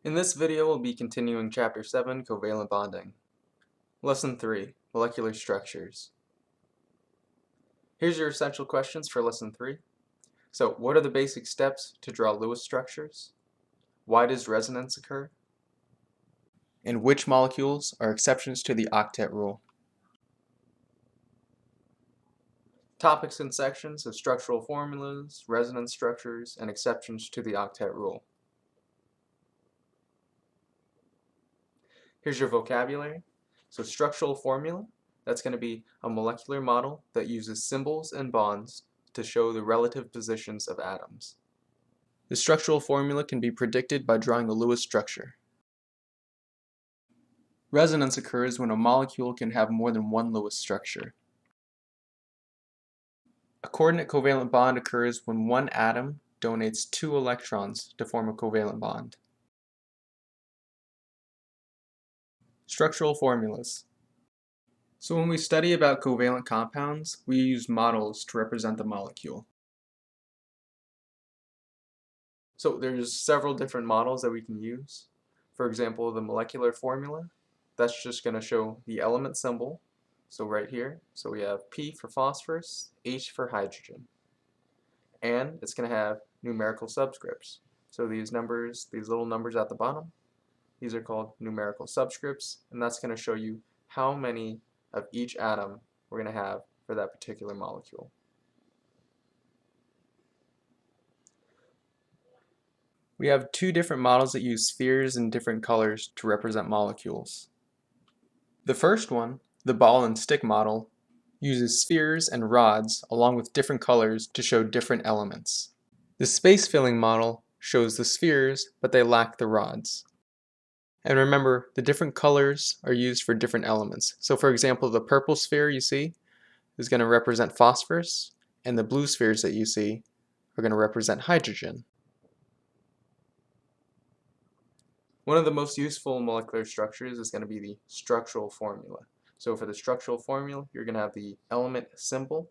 In this video, we'll be continuing Chapter 7, Covalent Bonding. Lesson 3, Molecular Structures. Here's your essential questions for Lesson 3. So, what are the basic steps to draw Lewis structures? Why does resonance occur? And which molecules are exceptions to the octet rule? Topics and sections of structural formulas, resonance structures, and exceptions to the octet rule. Here's your vocabulary. So structural formula, that's going to be a molecular model that uses symbols and bonds to show the relative positions of atoms. The structural formula can be predicted by drawing the Lewis structure. Resonance occurs when a molecule can have more than one Lewis structure. A coordinate covalent bond occurs when one atom donates 2 electrons to form a covalent bond. Structural formulas. So when we study about covalent compounds, we use models to represent the molecule. So there's several different models that we can use. For example, the molecular formula, that's just going to show the element symbol. So right here, so we have P for phosphorus, H for hydrogen. And it's going to have numerical subscripts. So these numbers, these little numbers at the bottom, these are called numerical subscripts, and that's going to show you how many of each atom we're going to have for that particular molecule. We have 2 different models that use spheres in different colors to represent molecules. The first one, the ball and stick model, uses spheres and rods along with different colors to show different elements. The space filling model shows the spheres, but they lack the rods. And remember, the different colors are used for different elements. So for example, the purple sphere you see is going to represent phosphorus, and the blue spheres that you see are going to represent hydrogen. One of the most useful molecular structures is going to be the structural formula. So for the structural formula, you're going to have the element symbol,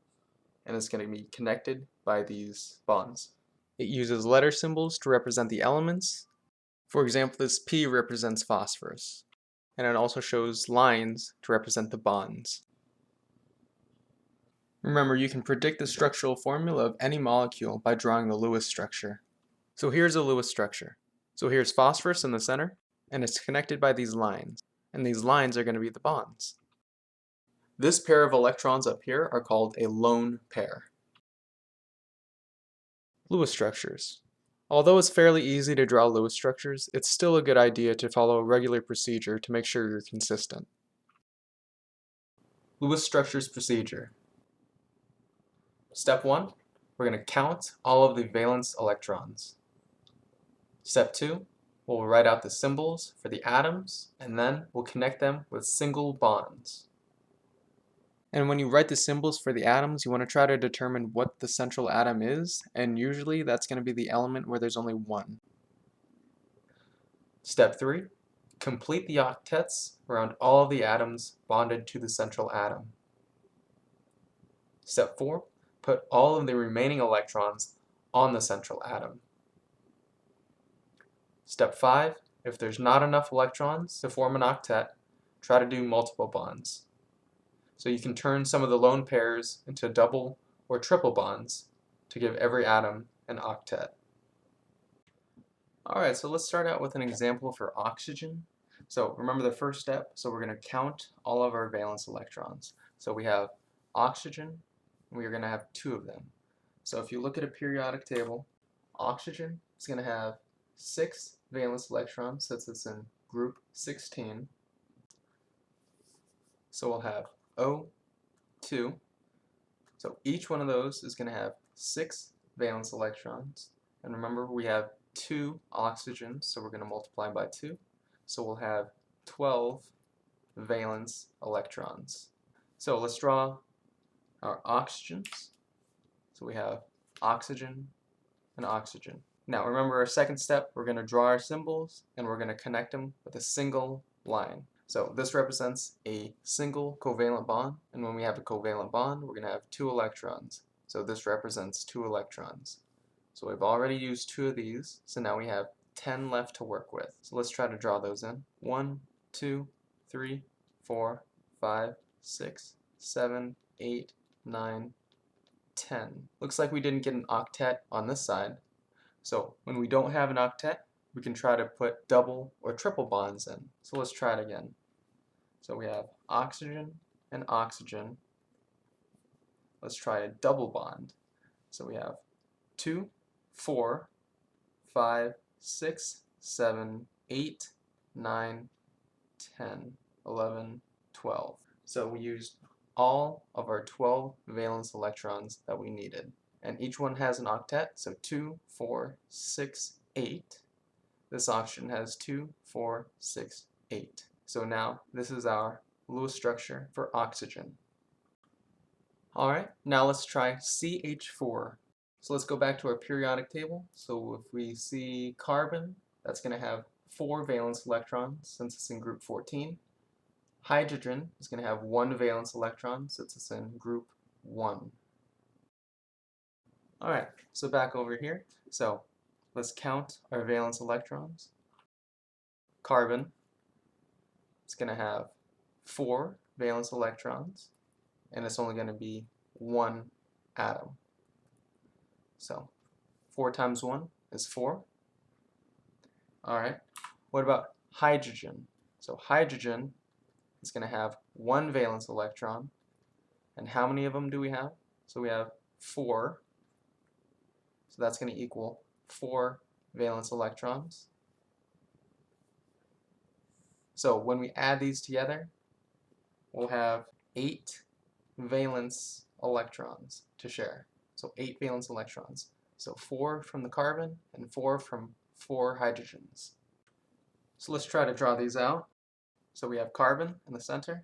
and it's going to be connected by these bonds. It uses letter symbols to represent the elements. For example, this P represents phosphorus, and it also shows lines to represent the bonds. Remember, you can predict the structural formula of any molecule by drawing the Lewis structure. So here's a Lewis structure. So here's phosphorus in the center, and it's connected by these lines, and these lines are going to be the bonds. This pair of electrons up here are called a lone pair. Lewis structures. Although it's fairly easy to draw Lewis structures, it's still a good idea to follow a regular procedure to make sure you're consistent. Lewis structures procedure. Step 1, we're going to count all of the valence electrons. Step 2, we'll write out the symbols for the atoms, and then we'll connect them with single bonds. And when you write the symbols for the atoms, you want to try to determine what the central atom is, and usually that's going to be the element where there's only one. Step 3, complete the octets around all of the atoms bonded to the central atom. Step 4, put all of the remaining electrons on the central atom. Step 5, if there's not enough electrons to form an octet, try to do multiple bonds. So you can turn some of the lone pairs into double or triple bonds to give every atom an octet. Alright, so let's start out with an example for oxygen. So remember the first step, so we're going to count all of our valence electrons. So we have oxygen, and we are going to have 2 of them. So if you look at a periodic table, oxygen is going to have 6 valence electrons since it's in group 16. So we'll have O2. So each one of those is going to have 6 valence electrons. And remember, we have 2 oxygens, so we're going to multiply by 2. So we'll have 12 valence electrons. So let's draw our oxygens. So we have oxygen and oxygen. Now remember our second step, we're going to draw our symbols and we're going to connect them with a single line. So this represents a single covalent bond, and when we have a covalent bond, we're going to have 2 electrons. So this represents 2 electrons. So we've already used 2 of these, so now we have 10 left to work with. So let's try to draw those in. 1, 2, 3, 4, 5, 6, 7, 8, 9, 10. Looks like we didn't get an octet on this side. So when we don't have an octet, we can try to put double or triple bonds in. So let's try it again. So we have oxygen and oxygen. Let's try a double bond. So we have 2, 4, 5, 6, 7, 8, 9, 10, 11, 12. So we used all of our 12 valence electrons that we needed. And each one has an octet, so 2, 4, 6, 8. This oxygen has 2, 4, 6, 8. So now this is our Lewis structure for oxygen. Alright, now let's try CH4. So let's go back to our periodic table. So if we see carbon, that's going to have 4 valence electrons since it's in group 14. Hydrogen is going to have 1 valence electron since it's in group 1. Alright, so back over here. So let's count our valence electrons. Carbon is going to have 4 valence electrons, and it's only going to be 1 atom. So 4 times 1 is 4. Alright, what about hydrogen? So hydrogen is going to have 1 valence electron, and how many of them do we have? So we have 4. So that's going to equal 4 valence electrons. So when we add these together, we'll have 8 valence electrons to share. So 8 valence electrons. So 4 from the carbon and 4 from 4 hydrogens. So let's try to draw these out. So we have carbon in the center,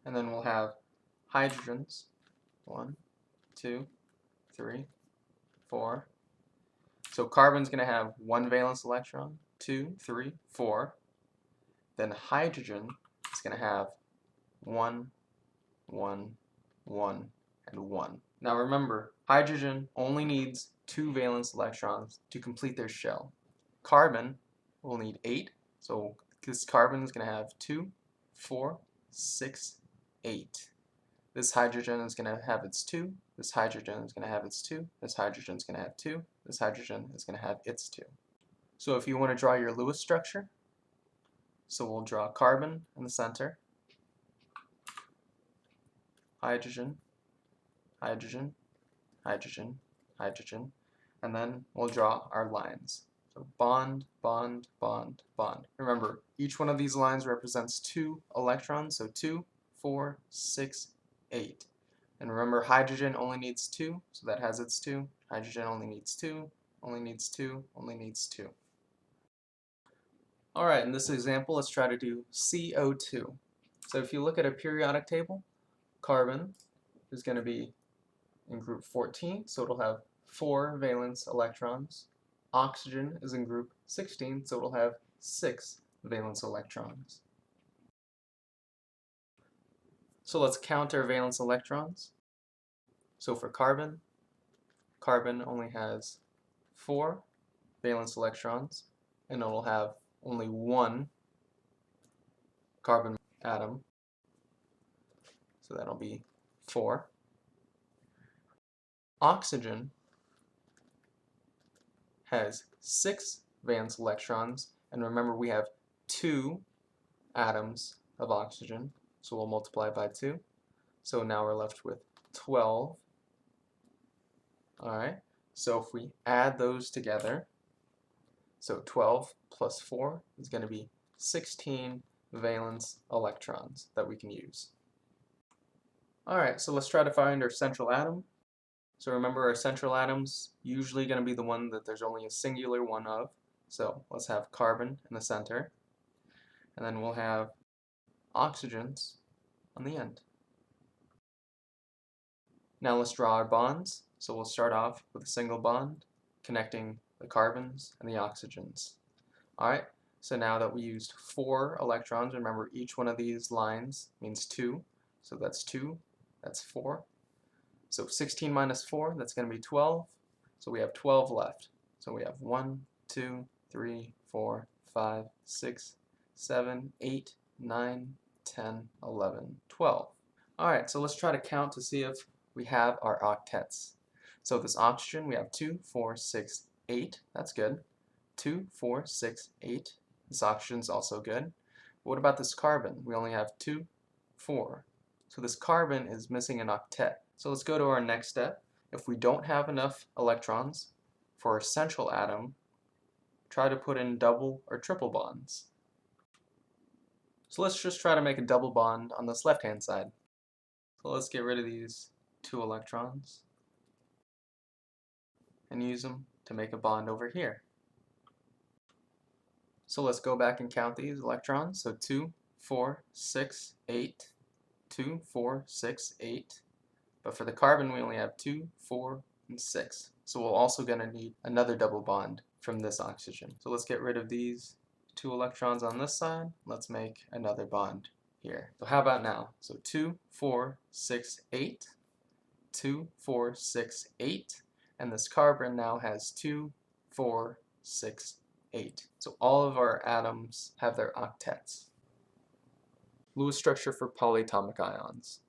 and then we'll have hydrogens. 1, 2, 3, 4. So carbon's going to have 1 valence electron, 2, 3, 4. Then hydrogen is going to have 1, 1, 1, and 1. Now remember, hydrogen only needs 2 valence electrons to complete their shell. Carbon will need 8, so this carbon is going to have 2, 4, 6, 8. This hydrogen is going to have its 2, this hydrogen is going to have its 2, this hydrogen is going to have 2, this hydrogen is going to have its 2. So if you want to draw your Lewis structure, so we'll draw carbon in the center, hydrogen, hydrogen, hydrogen, hydrogen, and then we'll draw our lines. So bond, bond, bond, bond. Remember, each one of these lines represents 2 electrons, so 2, 4, 6, 8. And remember, hydrogen only needs 2, so that has its 2. Hydrogen only needs 2, only needs 2, only needs 2. Alright, in this example, let's try to do CO2. So if you look at a periodic table, carbon is going to be in group 14, so it'll have 4 valence electrons. Oxygen is in group 16, so it'll have 6 valence electrons. So let's count our valence electrons. So for carbon, carbon only has 4 valence electrons, and it'll have only 1 carbon atom. So that'll be 4. Oxygen has 6 valence electrons, and remember we have 2 atoms of oxygen, so we'll multiply by 2. So now we're left with 12. Alright, so if we add those together, so 12 plus 4 is going to be 16 valence electrons that we can use. Alright, so let's try to find our central atom. So remember, our central atom's usually going to be the one that there's only a singular one of. So let's have carbon in the center, and then we'll have oxygens on the end. Now let's draw our bonds. So we'll start off with a single bond connecting the carbons and the oxygens. Alright, so now that we used 4 electrons, remember each one of these lines means 2, so that's 2, that's 4. So 16 minus 4, that's going to be 12, so we have 12 left. So we have 1, 2, 3, 4, 5, 6, 7, 8, 9, 10, 11, 12. Alright, so let's try to count to see if we have our octets. So this oxygen, we have 2, 4, 6, 8. That's good. 2, 4, 6, 8. This oxygen's also good. What about this carbon? We only have 2, 4. So this carbon is missing an octet. So let's go to our next step. If we don't have enough electrons for a central atom, try to put in double or triple bonds. So let's just try to make a double bond on this left-hand side. So let's get rid of these 2 electrons and use them to make a bond over here. So let's go back and count these electrons. So 2, 4, 6, 8, 2, 4, 6, 8. But for the carbon, we only have 2, 4, and 6. So we're also going to need another double bond from this oxygen. So let's get rid of these 2 electrons on this side. Let's make another bond here. So how about now? So 2, 4, 6, 8. 2, 4, 6, 8. And this carbon now has 2, 4, 6, 8. So all of our atoms have their octets. Lewis structure for polyatomic ions.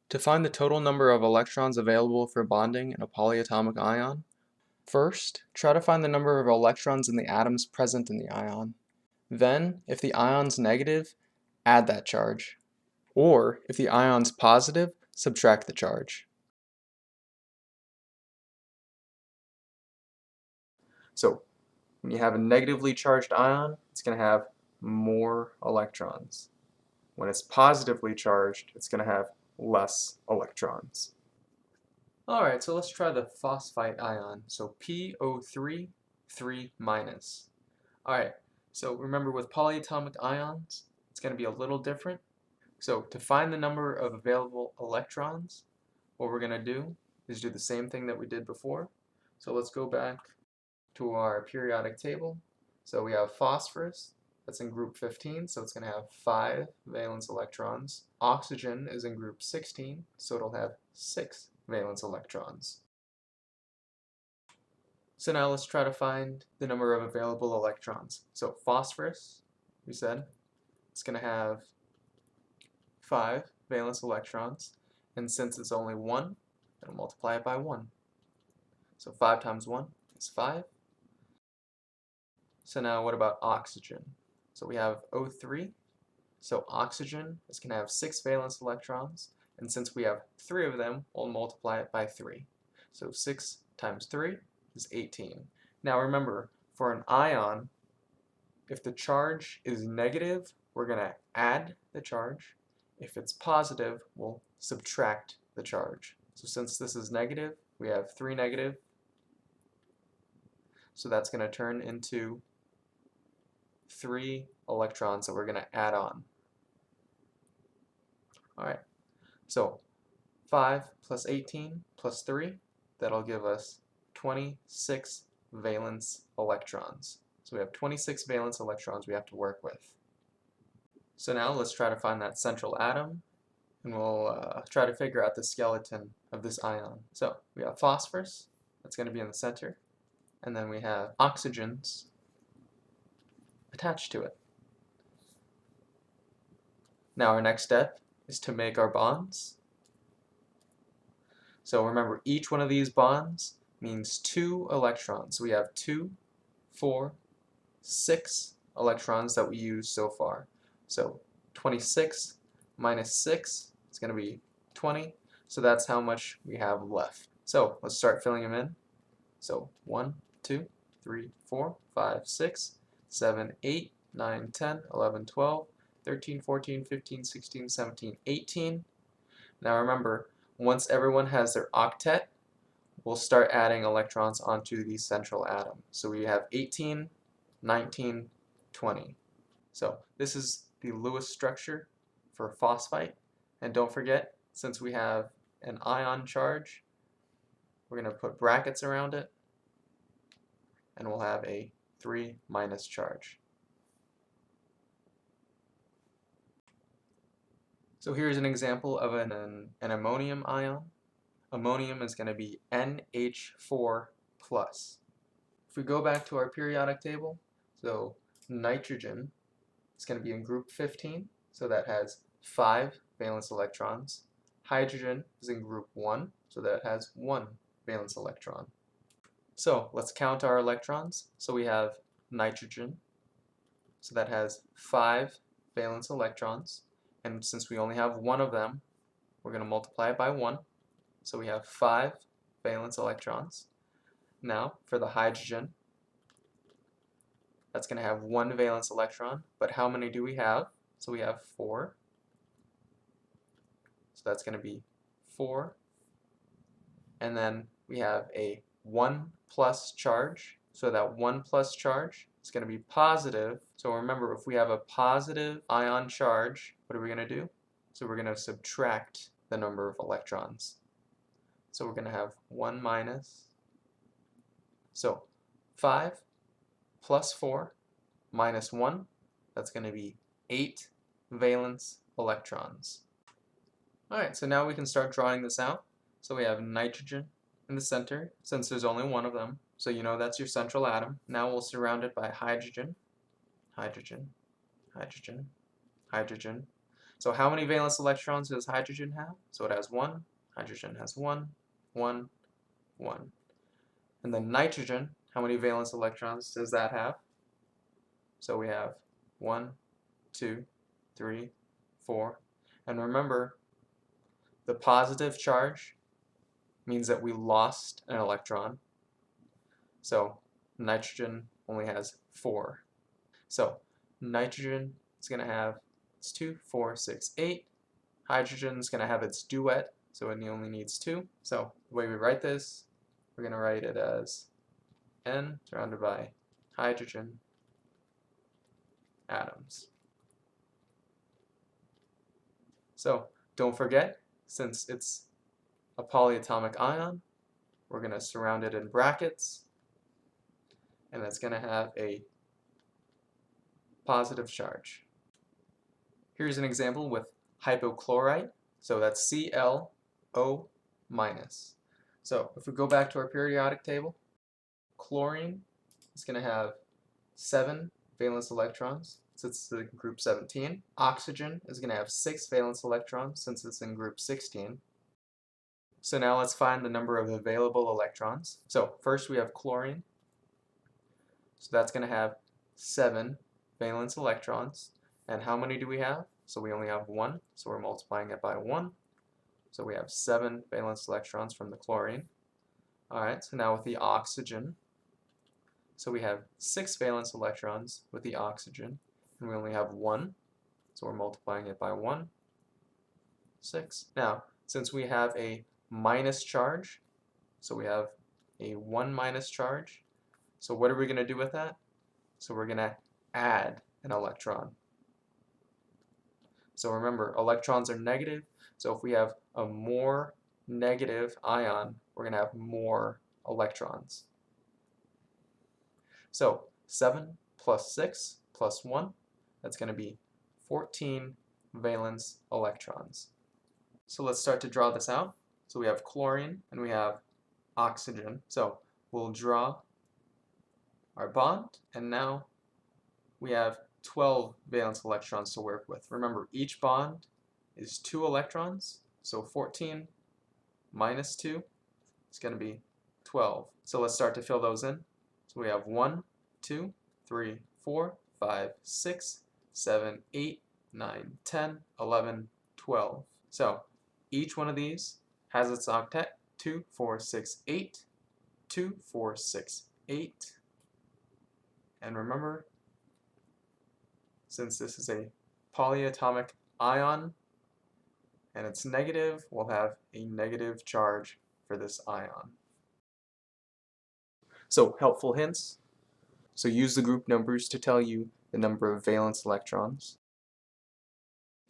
To find the total number of electrons available for bonding in a polyatomic ion, first, try to find the number of electrons in the atoms present in the ion. Then, if the ion's negative, add that charge. Or, if the ion's positive, subtract the charge. So, when you have a negatively charged ion, it's going to have more electrons. When it's positively charged, it's going to have less electrons. Alright, so let's try the phosphite ion. So PO3, 3 minus. Alright, so remember with polyatomic ions, it's going to be a little different. So to find the number of available electrons, what we're going to do is do the same thing that we did before. So let's go back to our periodic table. So we have phosphorus, that's in group 15, so it's going to have 5 valence electrons. Oxygen is in group 16, so it'll have 6 valence electrons. So now let's try to find the number of available electrons. So phosphorus, we said, it's going to have 5 valence electrons, and since it's only 1, it'll multiply it by 1. So 5 times 1 is 5. So now what about oxygen? So we have O3, so oxygen is going to have 6 valence electrons, and since we have 3 of them, we'll multiply it by 3. So 6 times 3 is 18. Now remember, for an ion, if the charge is negative, we're going to add the charge. If it's positive, we'll subtract the charge. So since this is negative, we have 3 negative. So that's going to turn into 3 electrons that we're going to add on. Alright, so 5 plus 18 plus 3, that'll give us 26 valence electrons. So we have 26 valence electrons we have to work with. So now let's try to find that central atom, and we'll try to figure out the skeleton of this ion. So we have phosphorus, that's going to be in the center, and then we have oxygens attached to it. Now our next step is to make our bonds. So remember, each one of these bonds means 2 electrons. So we have 2, 4, 6 electrons that we used so far. So 26 minus 6 is going to be 20. So that's how much we have left. So let's start filling them in. So 1, 2, 3, 4, 5, 6, 7, 8, 9, 10, 11, 12, 13, 14, 15, 16, 17, 18. Now remember, once everyone has their octet, we'll start adding electrons onto the central atom. So we have 18, 19, 20. So this is the Lewis structure for phosphite. And don't forget, since we have an ion charge, we're going to put brackets around it, and we'll have a 3 minus charge. So here's an example of an ammonium ion. Ammonium is going to be NH4+. If we go back to our periodic table, so nitrogen is going to be in group 15, so that has 5 valence electrons. Hydrogen is in group 1, so that has 1 valence electron. So let's count our electrons. So we have nitrogen, so that has 5 valence electrons, and since we only have one of them, we're going to multiply it by 1, so we have 5 valence electrons. Now for the hydrogen, that's going to have 1 valence electron, but how many do we have? So we have 4, so that's going to be 4, and then we have a 1 plus charge, so that 1 plus charge is going to be positive. So remember, if we have a positive ion charge, what are we going to do? So we're going to subtract the number of electrons. So we're going to have 1 minus. So 5 plus 4 minus 1, that's going to be 8 valence electrons. Alright, so now we can start drawing this out. So we have nitrogen in the center, since there's only one of them. So you know that's your central atom. Now we'll surround it by hydrogen, hydrogen, hydrogen, hydrogen. So how many valence electrons does hydrogen have? So it has 1, hydrogen has 1, 1, 1. And then nitrogen, how many valence electrons does that have? So we have 1, 2, 3, 4. And remember, the positive charge means that we lost an electron. So nitrogen only has 4. So nitrogen is going to have its 2, 4, 6, 8. Hydrogen is going to have its duet, so it only needs 2. So the way we write this, we're going to write it as N surrounded by hydrogen atoms. So don't forget, since it's a polyatomic ion, we're going to surround it in brackets, and it's going to have a positive charge. Here's an example with hypochlorite, so that's ClO-. So if we go back to our periodic table, chlorine is going to have 7 valence electrons, since it's in group 17. Oxygen is going to have 6 valence electrons, since it's in group 16. So now let's find the number of available electrons. So first we have chlorine, so that's going to have 7 valence electrons. And how many do we have? So we only have 1, so we're multiplying it by 1. So we have 7 valence electrons from the chlorine. Alright, so now with the oxygen, so we have 6 valence electrons with the oxygen, and we only have 1, so we're multiplying it by 1, 6. Now, since we have a minus charge, so we have a 1 minus charge, so what are we going to do with that? So we're going to add an electron. So remember, electrons are negative, so if we have a more negative ion, we're going to have more electrons. So 7 plus 6 plus 1, that's going to be 14 valence electrons. So let's start to draw this out. So we have chlorine and we have oxygen. So we'll draw our bond, and now we have 12 valence electrons to work with. Remember, each bond is 2 electrons, so 14 minus 2 is going to be 12. So let's start to fill those in. So we have 1, 2, 3, 4, 5, 6, 7, 8, 9, 10, 11, 12. So each one of these has its octet. 2, 4, 6, 8, 2, 4, 6, 8. And remember, since this is a polyatomic ion and it's negative, we'll have a negative charge for this ion. So helpful hints. So use the group numbers to tell you the number of valence electrons.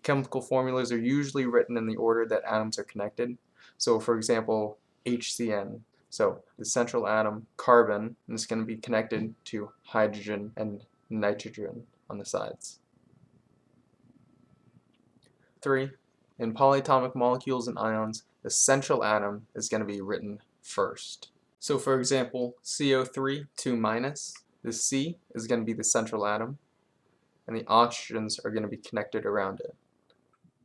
Chemical formulas are usually written in the order that atoms are connected. So for example, HCN. So the central atom, carbon, is going to be connected to hydrogen and nitrogen on the sides. 3. In polyatomic molecules and ions, the central atom is going to be written first. So for example, CO3, 2 minus, the C is going to be the central atom, and the oxygens are going to be connected around it.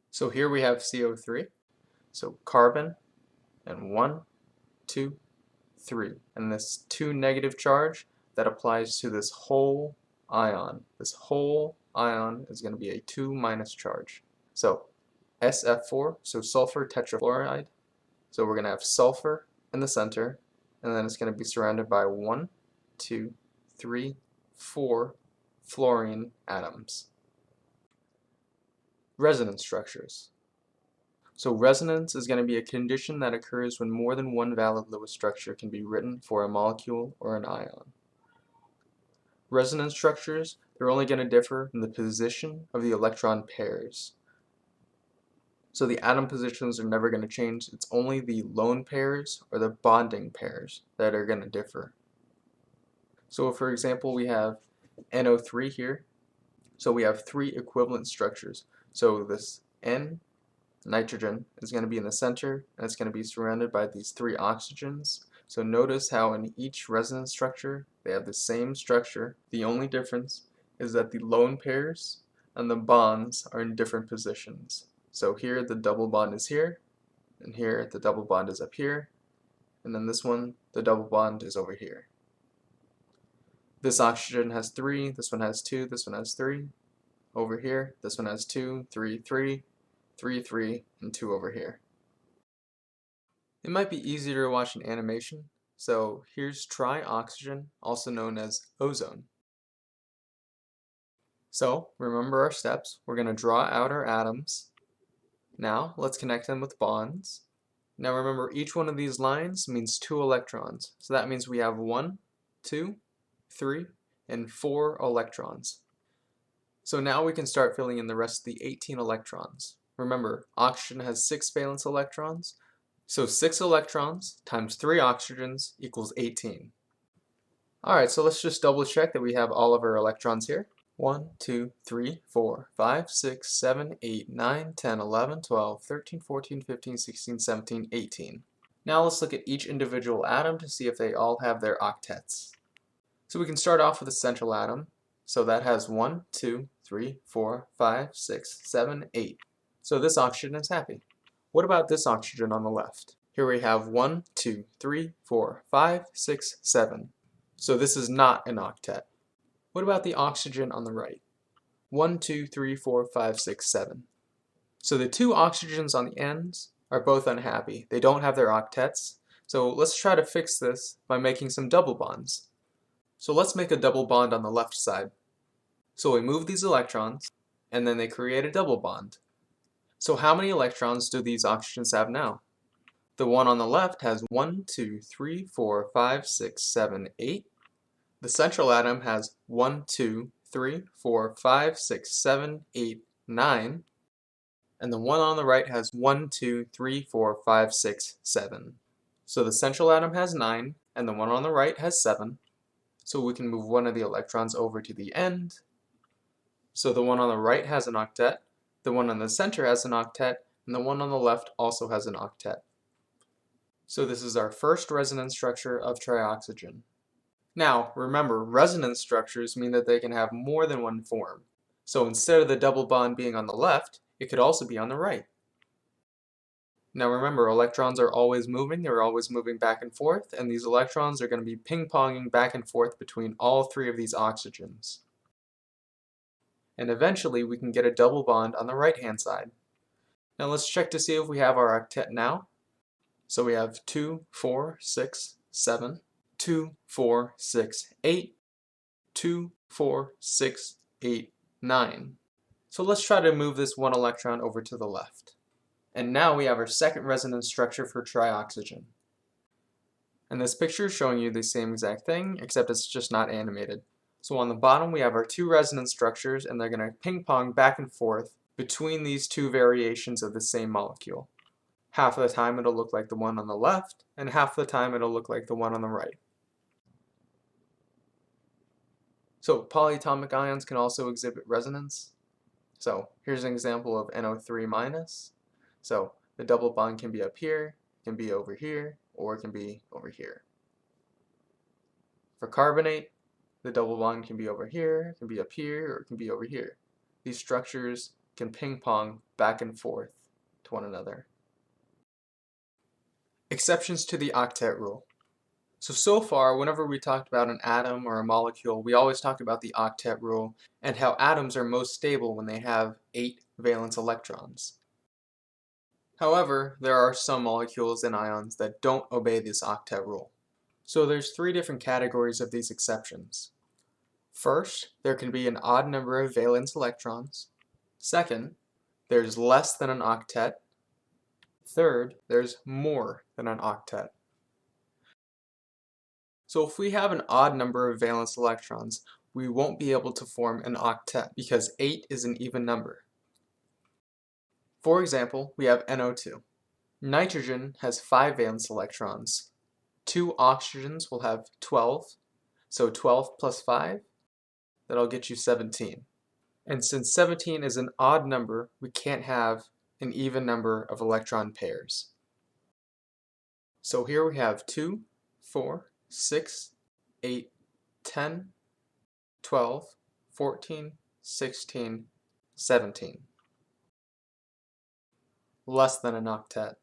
So here we have CO3, so carbon, and 1, 2, 3. And this 2 negative charge, that applies to this whole ion. This whole ion is going to be a 2 minus charge. So SF4, so sulfur tetrafluoride. So we're going to have sulfur in the center, and then it's going to be surrounded by 1, 2, 3, 4 fluorine atoms. Resonance structures. So resonance is going to be a condition that occurs when more than one valid Lewis structure can be written for a molecule or an ion. Resonance structures, they're only going to differ in the position of the electron pairs. So the atom positions are never going to change. It's only the lone pairs or the bonding pairs that are going to differ. So for example, we have NO3 here. So we have 3 equivalent structures. So this N, nitrogen, is going to be in the center, and it's going to be surrounded by these 3 oxygens. So notice how in each resonance structure they have the same structure. The only difference is that the lone pairs and the bonds are in different positions. So here the double bond is here, and here the double bond is up here, and then this one, the double bond is over here. This oxygen has 3, this one has 2, this one has 3. Over here, this one has 2, 3, 3, 3, 3, and 2 over here. It might be easier to watch an animation, so here's trioxygen, also known as ozone. So remember our steps. We're going to draw out our atoms. Now let's connect them with bonds. Now remember, each one of these lines means 2 electrons. So that means we have 1, 2, 3, and 4 electrons. So now we can start filling in the rest of the 18 electrons. Remember, oxygen has 6 valence electrons, so 6 electrons times 3 oxygens equals 18. Alright, so let's just double check that we have all of our electrons here. 1, 2, 3, 4, 5, 6, 7, 8, 9, 10, 11, 12, 13, 14, 15, 16, 17, 18. Now let's look at each individual atom to see if they all have their octets. So we can start off with the central atom. So that has 1, 2, 3, 4, 5, 6, 7, 8. So this oxygen is happy. What about this oxygen on the left? Here we have 1, 2, 3, 4, 5, 6, 7. So this is not an octet. What about the oxygen on the right? 1, 2, 3, 4, 5, 6, 7. So the 2 oxygens on the ends are both unhappy. They don't have their octets. So let's try to fix this by making some double bonds. So let's make a double bond on the left side. So we move these electrons, and then they create a double bond. So how many electrons do these oxygens have now? The one on the left has 1, 2, 3, 4, 5, 6, 7, 8. The central atom has 1, 2, 3, 4, 5, 6, 7, 8, 9. And the one on the right has 1, 2, 3, 4, 5, 6, 7. So the central atom has 9, and the one on the right has 7. So we can move one of the electrons over to the end. So the one on the right has an octet, the one on the center has an octet, and the one on the left also has an octet. So this is our first resonance structure of trioxygen. Now, remember, resonance structures mean that they can have more than one form. So instead of the double bond being on the left, it could also be on the right. Now remember, electrons are always moving, they're always moving back and forth, and these electrons are going to be ping-ponging back and forth between all 3 of these oxygens. And eventually we can get a double bond on the right-hand side. Now let's check to see if we have our octet now. So we have 2, 4, 6, 7, 2, 4, 6, 8, 2, 4, 6, 8, 9. So let's try to move this one electron over to the left. And now we have our second resonance structure for trioxygen. And this picture is showing you the same exact thing, except it's just not animated. So on the bottom we have our 2 resonance structures, and they're going to ping pong back and forth between these 2 variations of the same molecule. Half of the time it'll look like the one on the left, and half the time it'll look like the one on the right. So polyatomic ions can also exhibit resonance. So here's an example of NO3-. So the double bond can be up here, it can be over here, or it can be over here. For carbonate, the double bond can be over here, it can be up here, or it can be over here. These structures can ping-pong back and forth to one another. Exceptions to the octet rule. So far, whenever we talked about an atom or a molecule, we always talked about the octet rule and how atoms are most stable when they have 8 valence electrons. However, there are some molecules and ions that don't obey this octet rule. So there's 3 different categories of these exceptions. First, there can be an odd number of valence electrons. Second, there's less than an octet. Third, there's more than an octet. So if we have an odd number of valence electrons, we won't be able to form an octet because 8 is an even number. For example, we have NO2. Nitrogen has 5 valence electrons. 2 oxygens will have 12, so 12 plus 5, that'll get you 17. And since 17 is an odd number, we can't have an even number of electron pairs. So here we have 2, 4, 6, 8, 10, 12, 14, 16, 17. Less than an octet.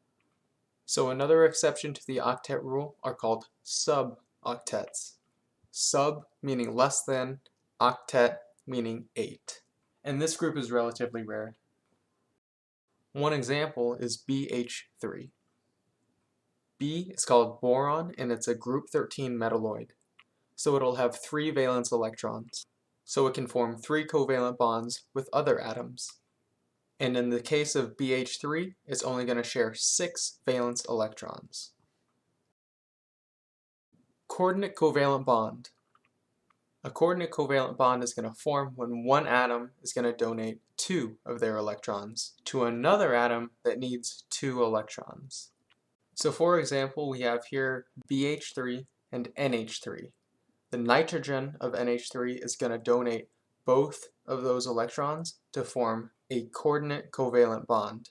So another exception to the octet rule are called sub-octets. Sub meaning less than, octet meaning 8. And this group is relatively rare. One example is BH3. B is called boron and it's a group 13 metalloid. So it'll have 3 valence electrons. So it can form 3 covalent bonds with other atoms. And in the case of BH3, it's only going to share 6 valence electrons. Coordinate covalent bond. A coordinate covalent bond is going to form when one atom is going to donate 2 of their electrons to another atom that needs 2 electrons. So for example, we have here BH3 and NH3. The nitrogen of NH3 is going to donate both of those electrons to form a coordinate covalent bond.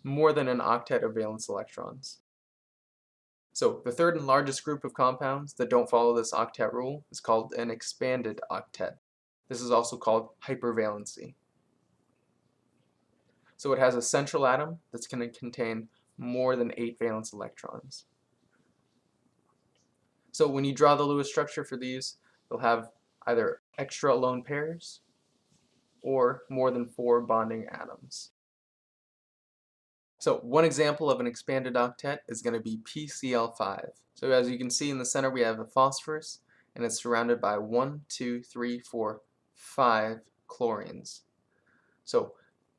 More than an octet of valence electrons. So the third and largest group of compounds that don't follow this octet rule is called an expanded octet. This is also called hypervalency. So it has a central atom that's going to contain more than 8 valence electrons. So when you draw the Lewis structure for these, they'll have either extra lone pairs or more than 4 bonding atoms. So one example of an expanded octet is going to be PCl5. So as you can see in the center we have a phosphorus and it's surrounded by 1, 2, 3, 4, 5 chlorines. So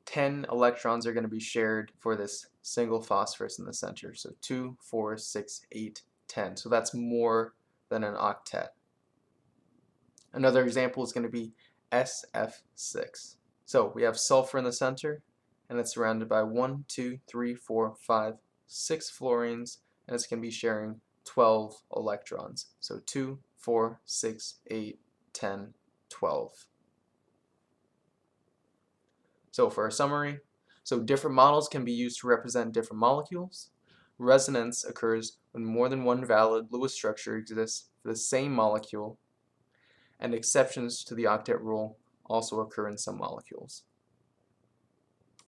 10 electrons are going to be shared for this single phosphorus in the center. So 2, 4, 6, 8, 10. So that's more than an octet. Another example is going to be SF6. So we have sulfur in the center and it's surrounded by 1, 2, 3, 4, 5, 6 fluorines and it's going to be sharing 12 electrons. So 2, 4, 6, 8, 10, 12. So for a summary, different models can be used to represent different molecules. Resonance occurs when more than one valid Lewis structure exists for the same molecule, and exceptions to the octet rule also occur in some molecules.